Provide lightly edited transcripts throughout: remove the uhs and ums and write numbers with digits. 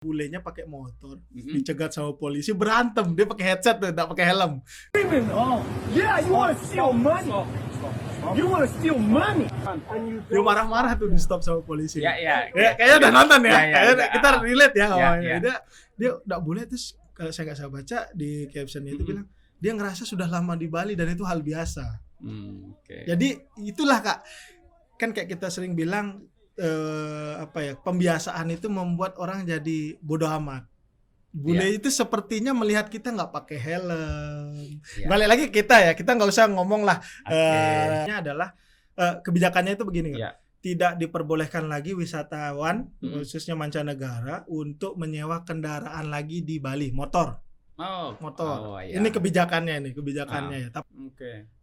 Bulenya pakai motor, dicegat sama polisi, berantem. Dia pakai headset tuh, enggak pakai helm. Oh, yeah, you want to steal money. You want to steal money. Dia marah-marah tuh, di stop sama polisi. Ya. Kayaknya udah nonton ya. Kayaknya kita relate ya. Ya. Dia enggak boleh, terus saya enggak baca di caption itu bilang dia ngerasa sudah lama di Bali dan itu hal biasa. Okay. Jadi itulah Kak. Kan kayak kita sering bilang pembiasaan itu membuat orang jadi bodoh amat. Bule itu sepertinya melihat kita nggak pakai helm. Balik lagi kita nggak usah ngomong lah. Ini adalah kebijakannya itu begini kan. Tidak diperbolehkan lagi wisatawan khususnya mancanegara untuk menyewa kendaraan lagi di Bali, motor. Ini kebijakannya ya.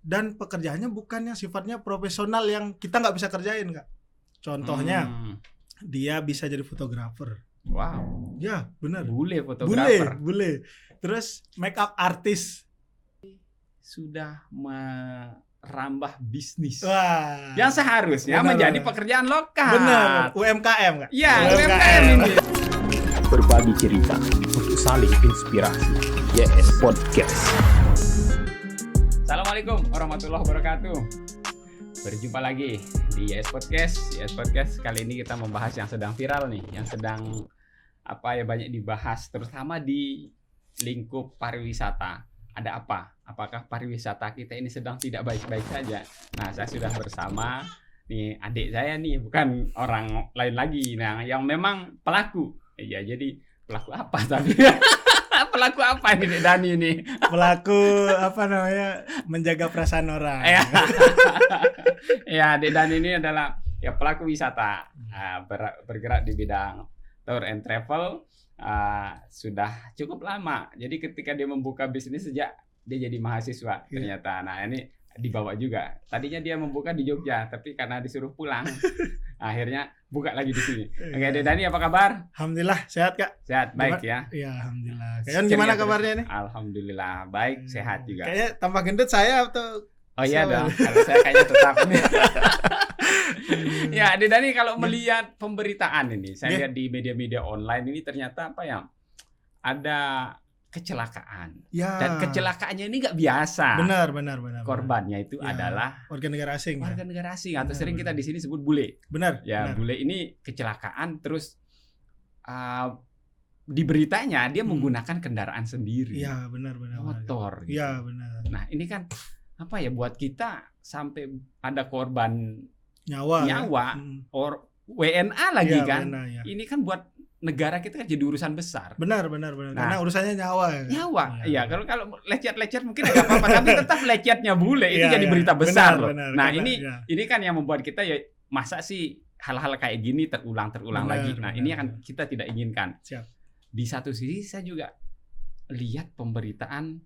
Dan pekerjaannya bukan yang sifatnya profesional yang kita nggak bisa kerjain Kak. Contohnya dia bisa jadi fotografer. Wow. Ya benar. Bule fotografer. Bule. Terus make up artist. Sudah merambah bisnis. Wah. Yang seharusnya menjadi pekerjaan lokal. Benar. UMKM Kak. Iya, UMKM ini. Berbagi cerita untuk saling inspirasi. YS Podcast. Assalamualaikum warahmatullahi wabarakatuh. Berjumpa lagi di YS Podcast. YS Podcast kali ini kita membahas yang sedang viral nih, yang sedang banyak dibahas, terutama di lingkup pariwisata. Ada apa? Apakah pariwisata kita ini sedang tidak baik-baik saja? Nah, saya sudah bersama nih adik saya nih, bukan orang lain lagi. Nah, yang memang pelaku. Ya, jadi pelaku apa tapi? Pelaku apa ini Dek Dani ini? Pelaku menjaga perasaan orang. Ya, Dek Dani ini adalah pelaku wisata, bergerak di bidang tour and travel sudah cukup lama. Jadi ketika dia membuka bisnis sejak dia jadi mahasiswa ternyata. Nah, ini dibawa juga. Tadinya dia membuka di Jogja, tapi karena disuruh pulang, akhirnya buka lagi di sini. Oke, Dek Dani apa kabar? Alhamdulillah sehat Kak. Sehat, baik ya. Iya, alhamdulillah. Kalian gimana kabarnya nih? Alhamdulillah baik, sehat juga. Kayaknya tambah gendut saya atau? Oh iya dong, kalau saya kayaknya tetap. Ya, Dek Dani kalau melihat pemberitaan ini, saya lihat di media-media online ini ternyata ada kecelakaan. Ya. Dan kecelakaannya ini nggak biasa. Benar. Korbannya itu adalah warga negara asing. Atau sering kita di sini sebut bule. Benar. Ya, bule ini kecelakaan terus di beritanya dia menggunakan kendaraan sendiri. Iya, benar. Motor. Gitu. Iya, benar. Nah, ini kan buat kita sampai ada korban nyawa or WNA lagi kan. WNA, ya. Ini kan buat negara kita kan jadi urusan besar. Benar. Nah, karena urusannya nyawa. Iya, kalau lecet-lecet mungkin agak apa-apa, tapi tetap lecetnya bule itu jadi berita besar loh. Nah, ini kan yang membuat kita masa sih hal-hal kayak gini terulang lagi. Nah, ini akan kita tidak inginkan. Siap. Di satu sisi saya juga lihat pemberitaan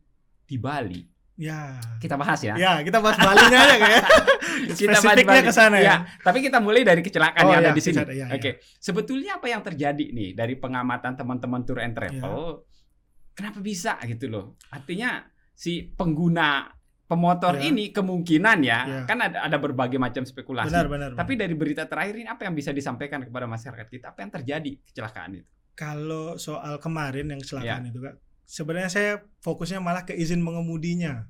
di Bali. Ya. Kita bahas ya. Ya, kita bahas Balinya aja kayak. Spesifiknya ke sana ya. Tapi kita mulai dari kecelakaan yang ada di sini. Oke. Sebetulnya apa yang terjadi nih dari pengamatan teman-teman tour and travel? Kenapa bisa gitu loh? Artinya si pengguna pemotor ini kemungkinan kan ada berbagai macam spekulasi. Benar. Tapi dari berita terakhir ini apa yang bisa disampaikan kepada masyarakat kita? Apa yang terjadi kecelakaan itu? Kalau soal kemarin yang kecelakaan itu Kak, sebenarnya saya fokusnya malah ke izin mengemudinya.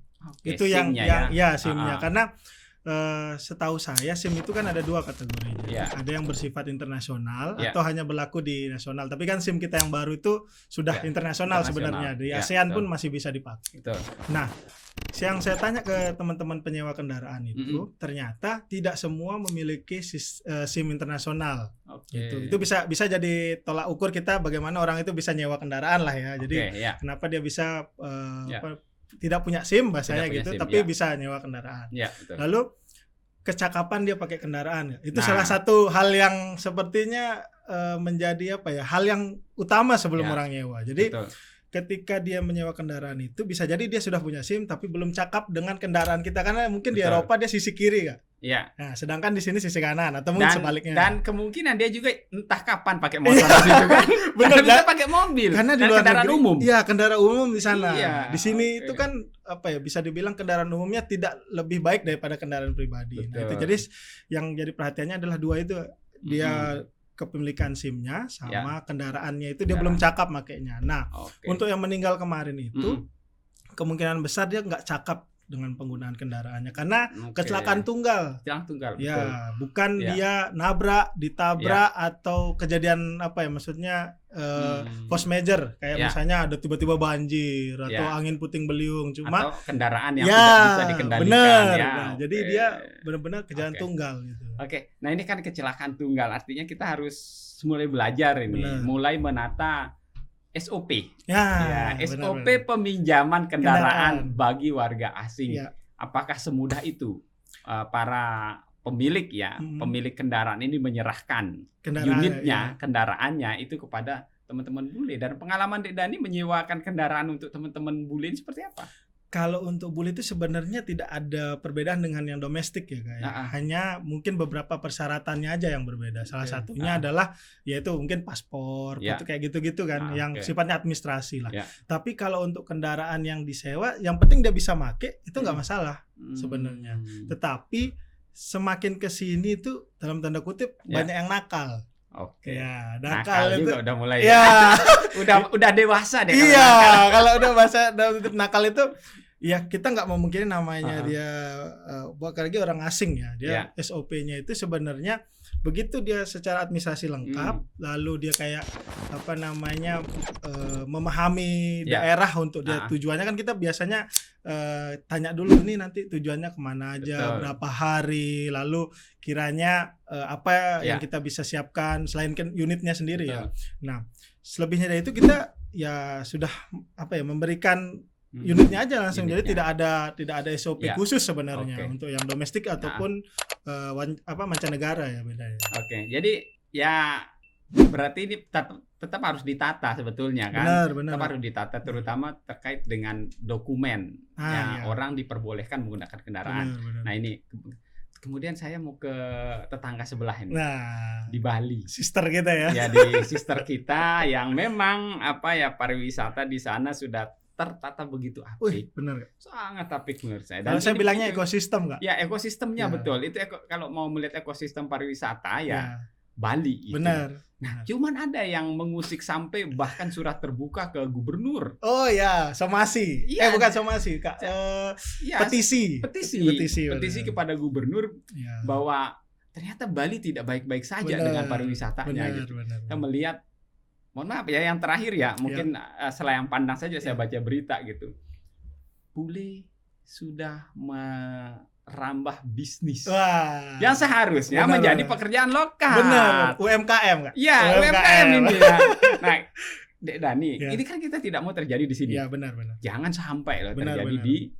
Itu SIM-nya SIM-nya. Karena setahu saya SIM itu kan ada dua kategorinya. Ada yang bersifat internasional atau hanya berlaku di nasional. Tapi kan SIM kita yang baru itu sudah internasional sebenarnya. Di ASEAN pun masih bisa dipakai. Nah, yang saya tanya ke teman-teman penyewa kendaraan itu ternyata tidak semua memiliki SIM internasional. Itu bisa jadi tolak ukur kita bagaimana orang itu bisa nyewa kendaraan lah ya. Jadi kenapa dia bisa tidak punya SIM bahasanya gitu, tapi bisa nyewa kendaraan. Lalu kecakapan dia pakai kendaraan. Itu salah satu hal yang sepertinya menjadi hal yang utama sebelum orang nyewa. Jadi ketika dia menyewa kendaraan itu bisa jadi dia sudah punya SIM tapi belum cakap dengan kendaraan kita, karena mungkin di Eropa dia sisi kiri Kak. Iya. Nah, sedangkan di sini sisi kanan atau mungkin sebaliknya. Dan kemungkinan dia juga entah kapan pakai motor di situ kan. Benar, bisa pakai mobil. Karena di luar kendaraan umum. Iya, kendaraan umum di sana. Iya. Di sini itu kan bisa dibilang kendaraan umumnya tidak lebih baik daripada kendaraan pribadi. Nah, itu jadi yang jadi perhatiannya adalah dua itu. Dia kepemilikan SIM-nya sama kendaraannya itu dia belum cakap makainya. Nah, untuk yang meninggal kemarin itu kemungkinan besar dia nggak cakap dengan penggunaan kendaraannya karena kecelakaan tunggal. Ya, betul. Bukan dia nabrak, ditabrak atau kejadian apa ya maksudnya force major kayak misalnya ada tiba-tiba banjir atau angin puting beliung cuma atau kendaraan yang tidak bisa dikendalikan. Bener. Nah, jadi dia benar-benar kejadian tunggal gitu. Nah ini kan kecelakaan tunggal artinya kita harus mulai belajar ini, mulai menata SOP, SOP peminjaman kendaraan bagi warga asing. Apakah semudah itu para pemilik pemilik kendaraan ini menyerahkan unitnya, kendaraannya itu kepada teman-teman bule? Dan pengalaman Dek Dani menyewakan kendaraan untuk teman-teman bule ini seperti apa? Kalau untuk bule itu sebenarnya tidak ada perbedaan dengan yang domestik ya Kak. Hanya mungkin beberapa persyaratannya aja yang berbeda. Salah satunya adalah yaitu mungkin paspor, itu kayak gitu-gitu kan, yang sifatnya administrasi lah. Tapi kalau untuk kendaraan yang disewa, yang penting dia bisa make itu nggak masalah sebenarnya. Tetapi semakin kesini itu dalam tanda kutip banyak yang nakal. Ya, nakal itu juga udah mulai. udah dewasa deh. Kalau udah bahasa dalam titip nakal itu ya kita nggak memungkiri namanya dia apalagi orang asing ya. Dia SOP-nya itu sebenarnya begitu dia secara administrasi lengkap, lalu dia kayak apa namanya memahami daerah untuk dia tujuannya kan kita biasanya tanya dulu nih nanti tujuannya kemana aja, berapa hari, lalu kiranya apa yang kita bisa siapkan selain kan unitnya sendiri ya. Nah, selebihnya dari itu kita ya sudah apa ya memberikan unitnya aja langsung. Jadi tidak ada SOP khusus sebenarnya untuk yang domestik ataupun mancanegara ya bedanya. Jadi ya berarti ini tetap harus ditata sebetulnya kan. Benar. Tetap harus ditata terutama terkait dengan dokumen. Orang diperbolehkan menggunakan kendaraan. Benar. Nah, ini kemudian saya mau ke tetangga sebelah ini. Di Bali. Sister kita ya. Ya, di sister kita yang memang pariwisata di sana sudah tertata begitu apik. Benar. Sangat apik menurut saya. Dan saya bilangnya ekosistem, Kak. Ya, ekosistemnya betul. Itu kalau mau melihat ekosistem pariwisata Bali gitu. Benar. Nah, cuman ada yang mengusik sampai bahkan surat terbuka ke gubernur. Oh ya, somasi. Bukan somasi, Kak. Petisi kepada gubernur bahwa ternyata Bali tidak baik-baik saja dengan pariwisatanya gitu. Kita melihat, mohon maaf ya, yang terakhir ya, mungkin selayang pandang saja saya baca berita gitu. Bule sudah merambah bisnis yang seharusnya menjadi pekerjaan lokal. Benar, UMKM Kak. Ya, UMKM ini ya. Nah, Dek Dani, ini kan kita tidak mau terjadi di sini. Iya, benar. Jangan sampai terjadi di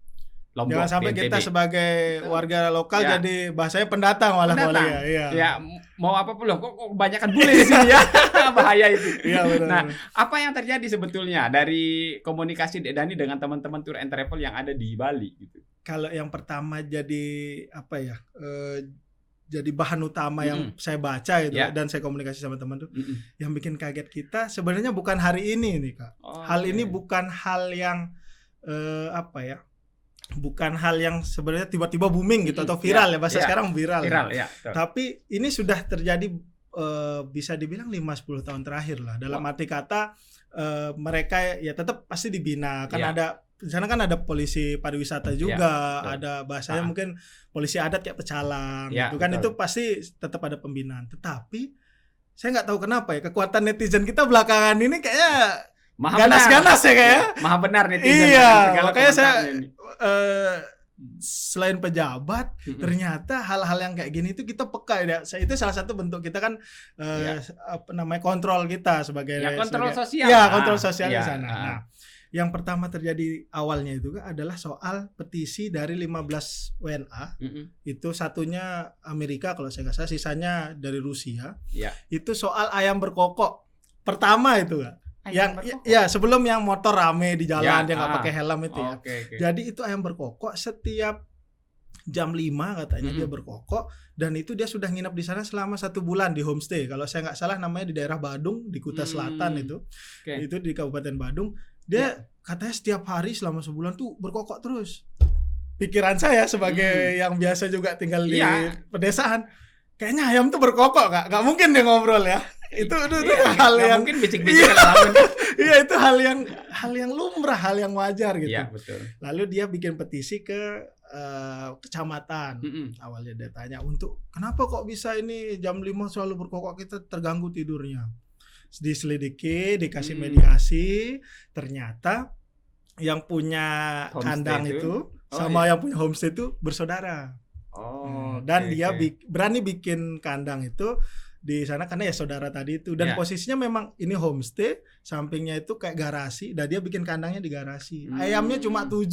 Lombok. Jangan sampai kita sebagai warga lokal jadi bahasanya pendatang malah. Ya, mau apa pula kok kebanyakan bule di sini ya. Bahaya itu. Iya, benar. Nah, apa yang terjadi sebetulnya dari komunikasi Dek Dani dengan teman-teman tour and travel yang ada di Bali gitu? Kalau yang pertama jadi jadi bahan utama yang saya baca gitu dan saya komunikasi sama teman tuh, yang bikin kaget kita sebenarnya bukan hari ini nih Kak. Hal ini bukan hal yang bukan hal yang sebenarnya tiba-tiba booming gitu atau viral bahasa sekarang viral ya. Tapi ini sudah terjadi bisa dibilang 5-10 tahun terakhir lah. Dalam arti kata mereka ya tetap pasti dibina kan ada di sana kan ada polisi pariwisata juga, ada bahasanya mungkin polisi adat kayak pecalang gitu kan, itu pasti tetap ada pembinaan. Tetapi saya nggak tahu kenapa ya kekuatan netizen kita belakangan ini kayaknya ganas-ganas ya kayak. Maha benar netizen. Makanya saya selain pejabat ternyata hal-hal yang kayak gini itu kita peka ya. Itu salah satu bentuk kita kan kontrol kita sebagai kontrol sosial. Kontrol sosial di sana. Nah, yang pertama terjadi awalnya itu adalah soal petisi dari 15 WNA. Itu satunya Amerika kalau saya nggak salah, sisanya dari Rusia. Itu soal ayam berkokok. Pertama itu Kak. Sebelum yang motor rame di jalan dia nggak pakai helm itu ya. Jadi itu ayam berkokok setiap jam 5 katanya dia berkokok, dan itu dia sudah nginep di sana selama 1 bulan di homestay. Kalau saya nggak salah namanya di daerah Badung di Kuta Selatan itu di Kabupaten Badung. Dia katanya setiap hari selama sebulan tuh berkokok terus. Pikiran saya sebagai yang biasa juga tinggal di pedesaan, kayaknya ayam tuh berkokok, nggak mungkin dia ngobrol ya. Itu hal yang mungkin bisik-bisik kalau iya, itu hal yang lumrah, hal yang wajar gitu. Iya, betul. Lalu dia bikin petisi ke kecamatan. Awalnya dia tanya untuk kenapa kok bisa ini jam 5 selalu berkokok, kita terganggu tidurnya. Diselidiki, dikasih mediasi, ternyata yang punya homestay kandang itu sama yang punya homestay itu bersaudara. Dan dia berani bikin kandang itu di sana karena ya saudara tadi itu, dan posisinya memang ini homestay, sampingnya itu kayak garasi, dan dia bikin kandangnya di garasi. Ayamnya cuma 7.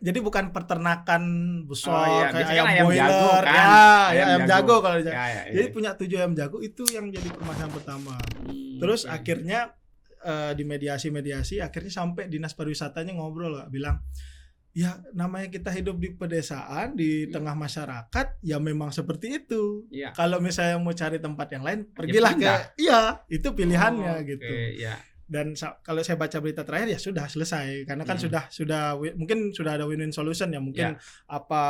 Jadi bukan peternakan besar kayak ayam boiler jago, kan? Ayam jago kalau jadi punya 7 ayam jago. Itu yang jadi permasalahan pertama. Terus akhirnya di mediasi akhirnya sampai dinas pariwisatanya ngobrol lah, bilang ya namanya kita hidup di pedesaan di tengah masyarakat, ya memang seperti itu. Kalau misalnya mau cari tempat yang lain, pergilah ke itu pilihannya gitu. Dan kalau saya baca berita terakhir ya sudah selesai, karena kan sudah mungkin sudah ada win-win solution ya, mungkin apa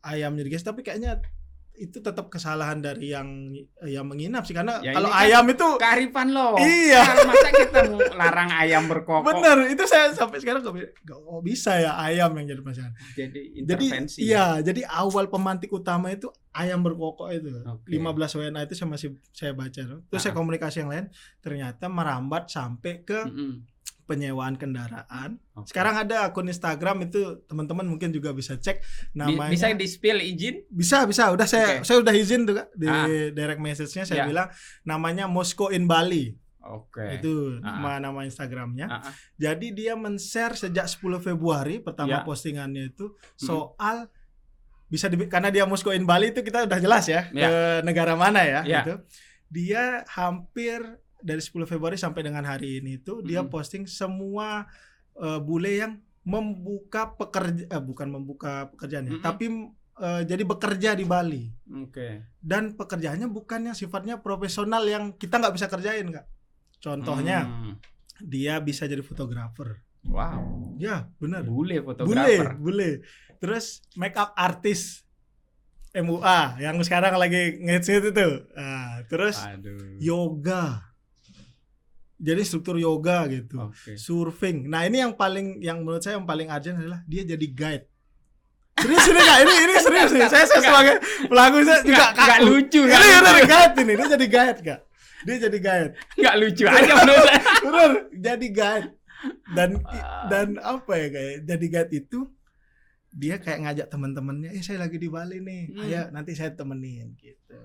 ayamnya digas, tapi kayaknya itu tetap kesalahan dari yang menginap sih, karena kalau ayam itu kearifan loh. Iya. Masa kita mau larang ayam berkokok? Bener, itu saya sampai sekarang nggak bisa ya ayam yang jadi masalah. Jadi intervensi. Jadi awal pemantik utama itu ayam berkokok itu. 15 WNA itu saya baca. Terus saya komunikasi yang lain, ternyata merambat sampai ke penyewaan kendaraan. Sekarang ada akun Instagram itu, teman-teman mungkin juga bisa cek namanya. Bisa di-spill izin? Bisa. Udah saya udah izin tuh Kak, di direct message-nya saya bilang namanya Moscow in Bali. Itu nama Instagramnya. Jadi dia men-share sejak 10 Februari pertama postingannya itu soal bisa karena dia Moscow in Bali itu kita udah jelas ya ke negara mana ya gitu. Dia hampir dari 10 Februari sampai dengan hari ini itu dia posting semua bule yang membuka bukan membuka pekerjaan ya, tapi jadi bekerja di Bali. Dan pekerjaannya bukan yang sifatnya profesional yang kita nggak bisa kerjain Kak. Contohnya dia bisa jadi fotografer. Wow. Ya benar. Bule fotografer. Bule. Terus makeup artist. MUA yang sekarang lagi ngehits itu. Terus yoga. Jadi struktur yoga gitu, surfing. Nah ini yang menurut saya yang paling urgent adalah dia jadi guide. Serius ini Kak, ini serius nih. Saya sebagai pelaku saya juga nggak lucu kan? Ini guide ini, dia jadi guide Kak. Dia jadi guide. Nggak lucu aja menurut saya. Bener, jadi guide. Dan apa ya kayak jadi guide itu dia kayak ngajak teman-temannya, saya lagi di Bali nih, ayo nanti saya temenin gitu.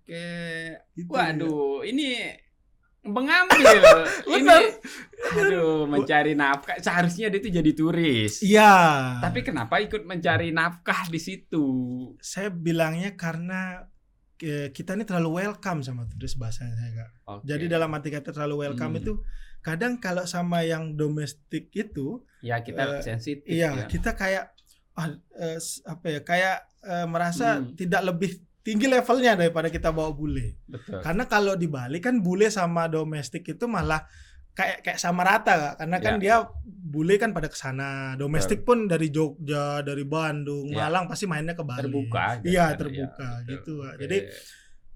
Gitu, waduh, ini mengambil ini, mencari nafkah. Seharusnya dia itu jadi turis. Iya. Tapi kenapa ikut mencari nafkah di situ? Saya bilangnya karena kita ini terlalu welcome sama turis, bahasanya Kak. Jadi dalam arti kata terlalu welcome itu kadang kalau sama yang domestik itu ya kita sensitif. Iya, kita kayak merasa tidak lebih tinggi levelnya daripada kita bawa bule. Betul. Karena kalau di Bali kan bule sama domestik itu malah kayak sama rata Kak. Karena kan dia bule kan pada kesana, domestik pun dari Jogja, dari Bandung, Malang pasti mainnya ke Bali. Terbuka. Terbuka gitu Kak. Jadi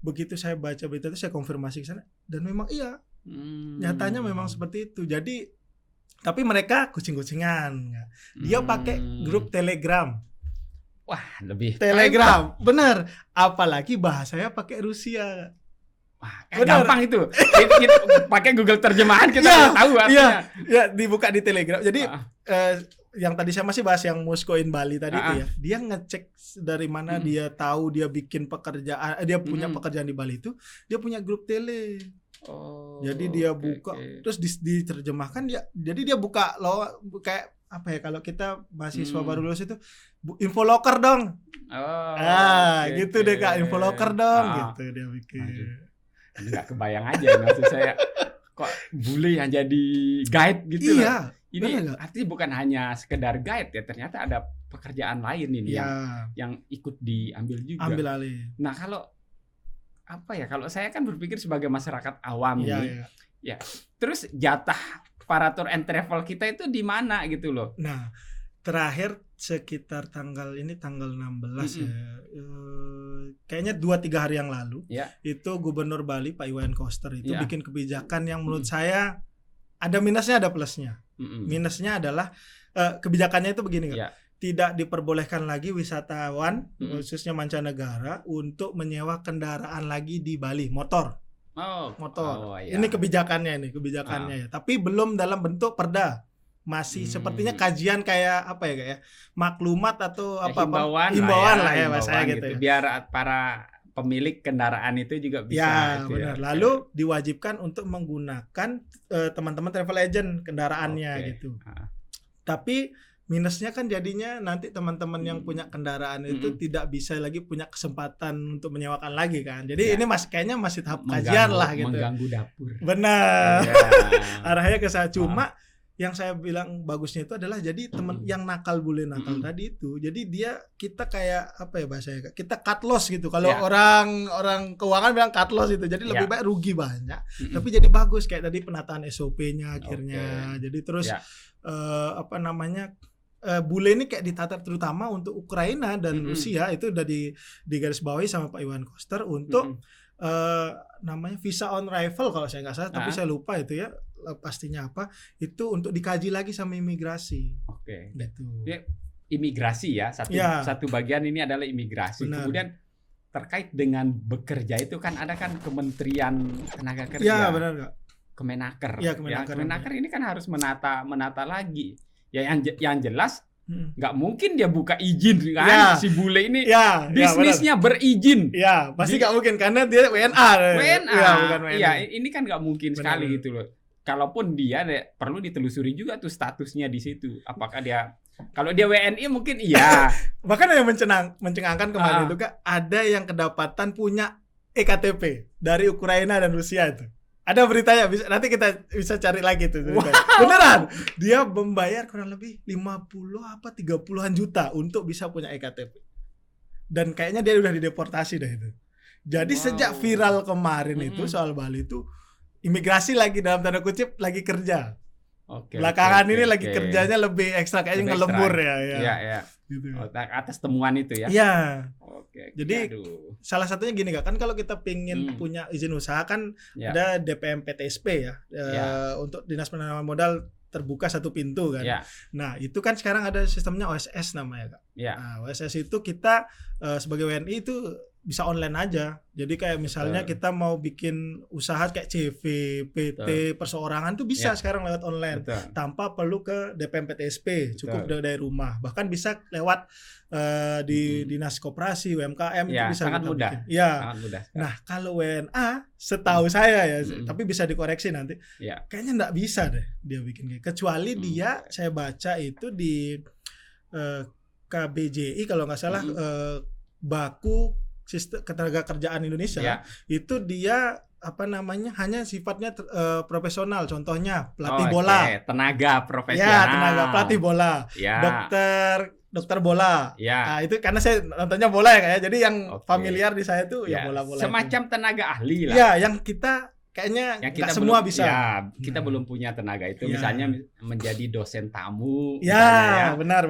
begitu saya baca berita itu saya konfirmasi ke sana dan memang nyatanya memang seperti itu. Jadi tapi mereka kucing-kucingan. Dia pakai grup Telegram. Wah, lebih Telegram, bener. Apalagi bahasanya pakai Rusia. Wah, gampang itu. Kita pakai Google terjemahan kita tahu artinya. Iya, dibuka di Telegram. Jadi yang tadi saya masih bahas yang Moscow in Bali tadi itu ya. Dia ngecek dari mana dia tahu dia bikin pekerjaan, dia punya pekerjaan di Bali itu, dia punya grup tele. Jadi dia buka, terus diterjemahkan dia. Jadi dia buka kayak apa ya, kalau kita mahasiswa baru lulus itu infoloker dong. Gitu deh Kak, infoloker dong gitu dia bikin. Enggak kebayang aja maksud saya kok bule yang jadi guide gitu loh. Ini artinya bukan hanya sekedar guide ya, ternyata ada pekerjaan lain ini yang ikut diambil juga. Ambil alih. Nah, kalau kalau saya kan berpikir sebagai masyarakat awam ya. Terus jatah para tour and travel kita itu di mana gitu loh. Nah, terakhir sekitar tanggal 16 ya. Kayaknya 2-3 hari yang lalu. Itu Gubernur Bali Pak Iwayan Koster itu bikin kebijakan yang menurut saya ada minusnya ada plusnya. Minusnya adalah kebijakannya itu begini kan. Tidak diperbolehkan lagi wisatawan khususnya mancanegara untuk menyewa kendaraan lagi di Bali, motor. Ini kebijakannya ya. Tapi belum dalam bentuk perda. Masih sepertinya kajian kayak apa ya, kayak maklumat atau himbauan lah ya bahasanya gitu. Biar para pemilik kendaraan itu juga bisa. Ya, benar. Lalu diwajibkan untuk menggunakan teman-teman travel agent kendaraannya gitu. Tapi minusnya kan jadinya nanti teman-teman yang punya kendaraan itu tidak bisa lagi punya kesempatan untuk menyewakan lagi kan. Jadi ini kayaknya masih tahap kajian lah gitu. Mengganggu dapur. Benar. Arahnya ke sana. Cuma yang saya bilang bagusnya itu adalah jadi teman yang nakal boleh nakal tadi itu. Jadi kita kayak apa ya bahasanya? Kita cut loss gitu. Kalau orang keuangan bilang cut loss itu. Jadi lebih baik rugi banyak. Tapi jadi bagus kayak tadi penataan SOP-nya akhirnya. Jadi terus bule ini kayak ditata terutama untuk Ukraina dan Rusia itu udah digarisbawahi sama Pak Iwan Koster untuk namanya visa on arrival kalau saya nggak salah, tapi saya lupa itu ya pastinya apa, itu untuk dikaji lagi sama imigrasi. Gitu. Ya, imigrasi ya satu bagian ini adalah imigrasi. Benar. Kemudian terkait dengan bekerja itu kan ada kan Kementerian Tenaga Kerja. Ya benar nggak? Kemenaker. Kemenaker ini kan harus menata lagi. Ya yang jelas nggak mungkin dia buka izin kan si bule ini bisnisnya berizin. Pasti nggak mungkin karena dia WNA. Bukan WNA. Ini kan nggak mungkin sekali gitu loh. Kalaupun dia perlu ditelusuri juga tuh statusnya di situ. Apakah dia kalau dia WNI mungkin iya. Bahkan yang mencengangkan kemarin itu kan ada yang kedapatan punya EKTP dari Ukraina dan Rusia itu. Ada beritanya, nanti kita bisa cari lagi tuh. Beneran, dia membayar kurang lebih 30-an juta untuk bisa punya EKTP. Dan kayaknya dia udah dideportasi dah itu. Jadi sejak viral kemarin itu soal Bali itu, imigrasi lagi dalam tanda kutip lagi kerja. Belakangan ini lagi kerjanya lebih ekstra, kayaknya ngelembur ya. Gitu. Atas temuan itu ya. Iya. Jadi salah satunya gini kan kalau kita pengen punya izin usaha kan ada DPM PTSP ya. Untuk Dinas Penanaman Modal terbuka satu pintu kan. Nah, itu kan sekarang ada sistemnya OSS namanya Kak. Nah, OSS itu kita sebagai WNI itu bisa online aja. Jadi kayak misalnya kita mau bikin usaha kayak CV, PT, perseorangan tuh bisa sekarang lewat online. Tanpa perlu ke DPM PTSP, cukup dari rumah. Bahkan bisa lewat di Dinas Koperasi, UMKM itu bisa sangat mudah. Sangat mudah. Nah, kalau WNA setahu saya ya, tapi bisa dikoreksi nanti. Kayaknya enggak bisa deh dia bikin gitu. Kecuali dia saya baca itu di KBJI kalau nggak salah baku sistem ketenagakerjaan Indonesia itu dia hanya sifatnya profesional, contohnya pelatih bola, tenaga profesional, pelatih bola, dokter bola. Nah, itu karena saya nontonnya bola ya kayak, jadi yang familiar di saya tuh bola-bola semacam itu. Tenaga ahli lah. Yang kita kayaknya nggak semua bisa. Kita belum punya tenaga itu. Misalnya menjadi dosen tamu. Benar.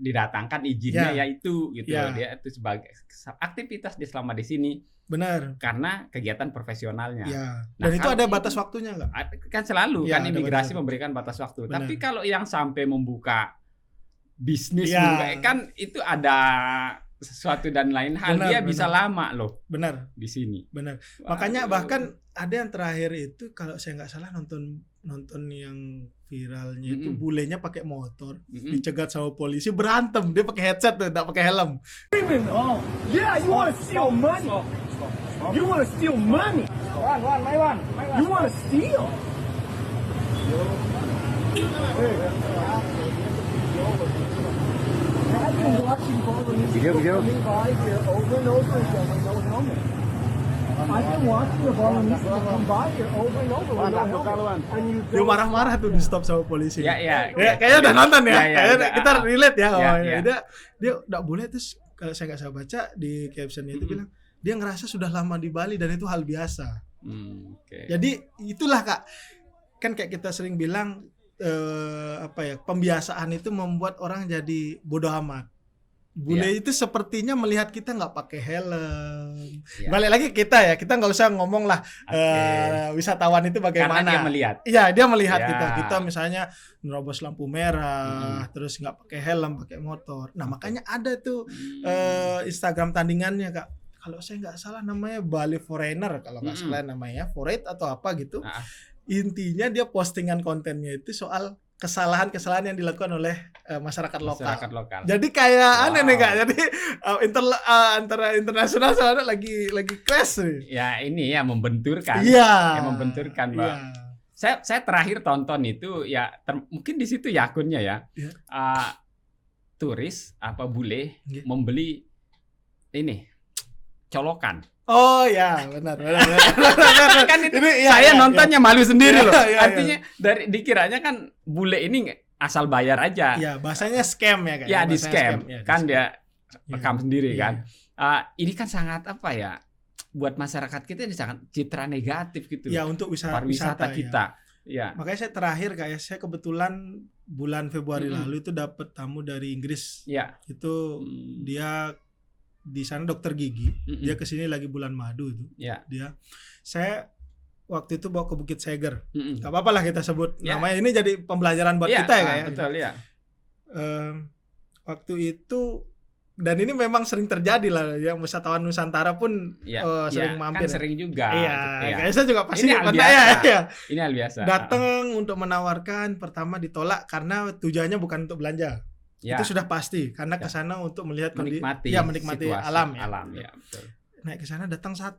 Didatangkan izinnya itu gitu. Dia itu sebagai aktivitas dia selama di sini. Benar. Karena kegiatan profesionalnya. Dan itu ada batas waktunya nggak? Kan selalu kan imigrasi memberikan batas waktu. Benar. Tapi kalau yang sampai membuka bisnis kan itu ada sesuatu dan lain hal, dia bisa lama loh. Benar. Di sini. Benar. Makanya bahkan ada yang terakhir itu kalau saya nggak salah nonton yang viralnya itu bulenya pakai motor, dicegat sama polisi, berantem, dia pakai headset tuh, nggak pakai helm. Yeah, you want to steal money? You want to steal money? You want to steal? I've been watching Bolivians coming by here over and over again with no helmet. I've been watching the Bolivians come by here over and over with no helmet. Dia marah-marah tuh di stop sama polisi. Kayaknya udah nonton ya. Kayaknya kita relate ya. Dia nggak boleh, terus kalau saya nggak salah baca di captionnya itu bilang dia ngerasa sudah lama di Bali dan itu hal biasa. Jadi itulah Kak, kan kayak kita sering bilang pembiasaan itu membuat orang jadi bodoh amat. Bule itu sepertinya melihat kita nggak pakai helm. Balik lagi kita nggak usah ngomong lah wisatawan itu bagaimana. Karena dia melihat. Iya, dia melihat kita misalnya nerobos lampu merah, terus nggak pakai helm, pakai motor. Nah makanya ada tuh Instagram tandingannya Kak. Kalau saya nggak salah namanya Bali Foreigner, kalau nggak salah namanya Foreit atau apa gitu. Intinya dia postingan kontennya itu soal kesalahan-kesalahan yang dilakukan oleh masyarakat lokal. Jadi kayak aneh nih Kak. Jadi antara internasional sama lagi crash nih. Ya ini ya membenturkan. Iya. Ya membenturkan, Mbak. Iya. Saya terakhir tonton itu ya mungkin di situ ya akunnya ya. Turis apa bule membeli ini colokan. Oh ya, benar. Kan itu saya nontonnya malu sendiri loh. Artinya dari dikiranya kan bule ini asal bayar aja. Iya, bahasanya scam ya kan. Ya, di scam. Kan dia rekam sendiri kan. Ini kan sangat apa ya? Buat masyarakat kita ini sangat citra negatif gitu. Ya, untuk wisata kita. Ya. Makanya saya terakhir kayak saya kebetulan bulan Februari lalu itu dapat tamu dari Inggris. Ya. Itu dia di sana dokter gigi, dia kesini lagi bulan madu itu. Saya waktu itu bawa ke Bukit Seger. Gak apa-apa lah kita sebut namanya, ini jadi pembelajaran buat kita ya kayak. Betul ya. Waktu itu dan ini memang sering terjadi lah ya, wisatawan Nusantara pun sering mampir. Kan sering juga. Kayak saya juga pasti Ini hal biasa. Datang untuk menawarkan, pertama ditolak karena tujuannya bukan untuk belanja. Itu sudah pasti karena ke sana untuk melihat menikmati alam ya. Betul. Naik ke sana datang 1,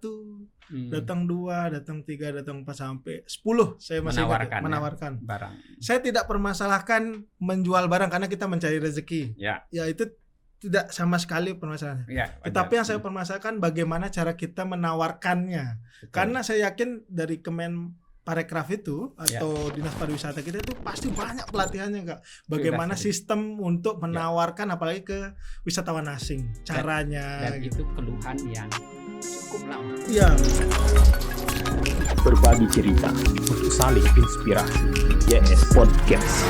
datang 2, datang 3, datang 4 sampai 10 saya masih menawarkan barang. Saya tidak permasalahkan menjual barang karena kita mencari rezeki. Ya itu tidak sama sekali permasalahannya. Tetapi yang saya permasalahkan bagaimana cara kita menawarkannya. Betul. Karena saya yakin dari Parekraf itu atau Dinas Pariwisata kita itu pasti banyak pelatihannya Kak. Bagaimana sistem untuk menawarkan apalagi ke wisatawan asing, caranya. Dan itu keluhan yang cukup lama. Iya. Berbagi cerita untuk saling inspirasi. YS Podcast.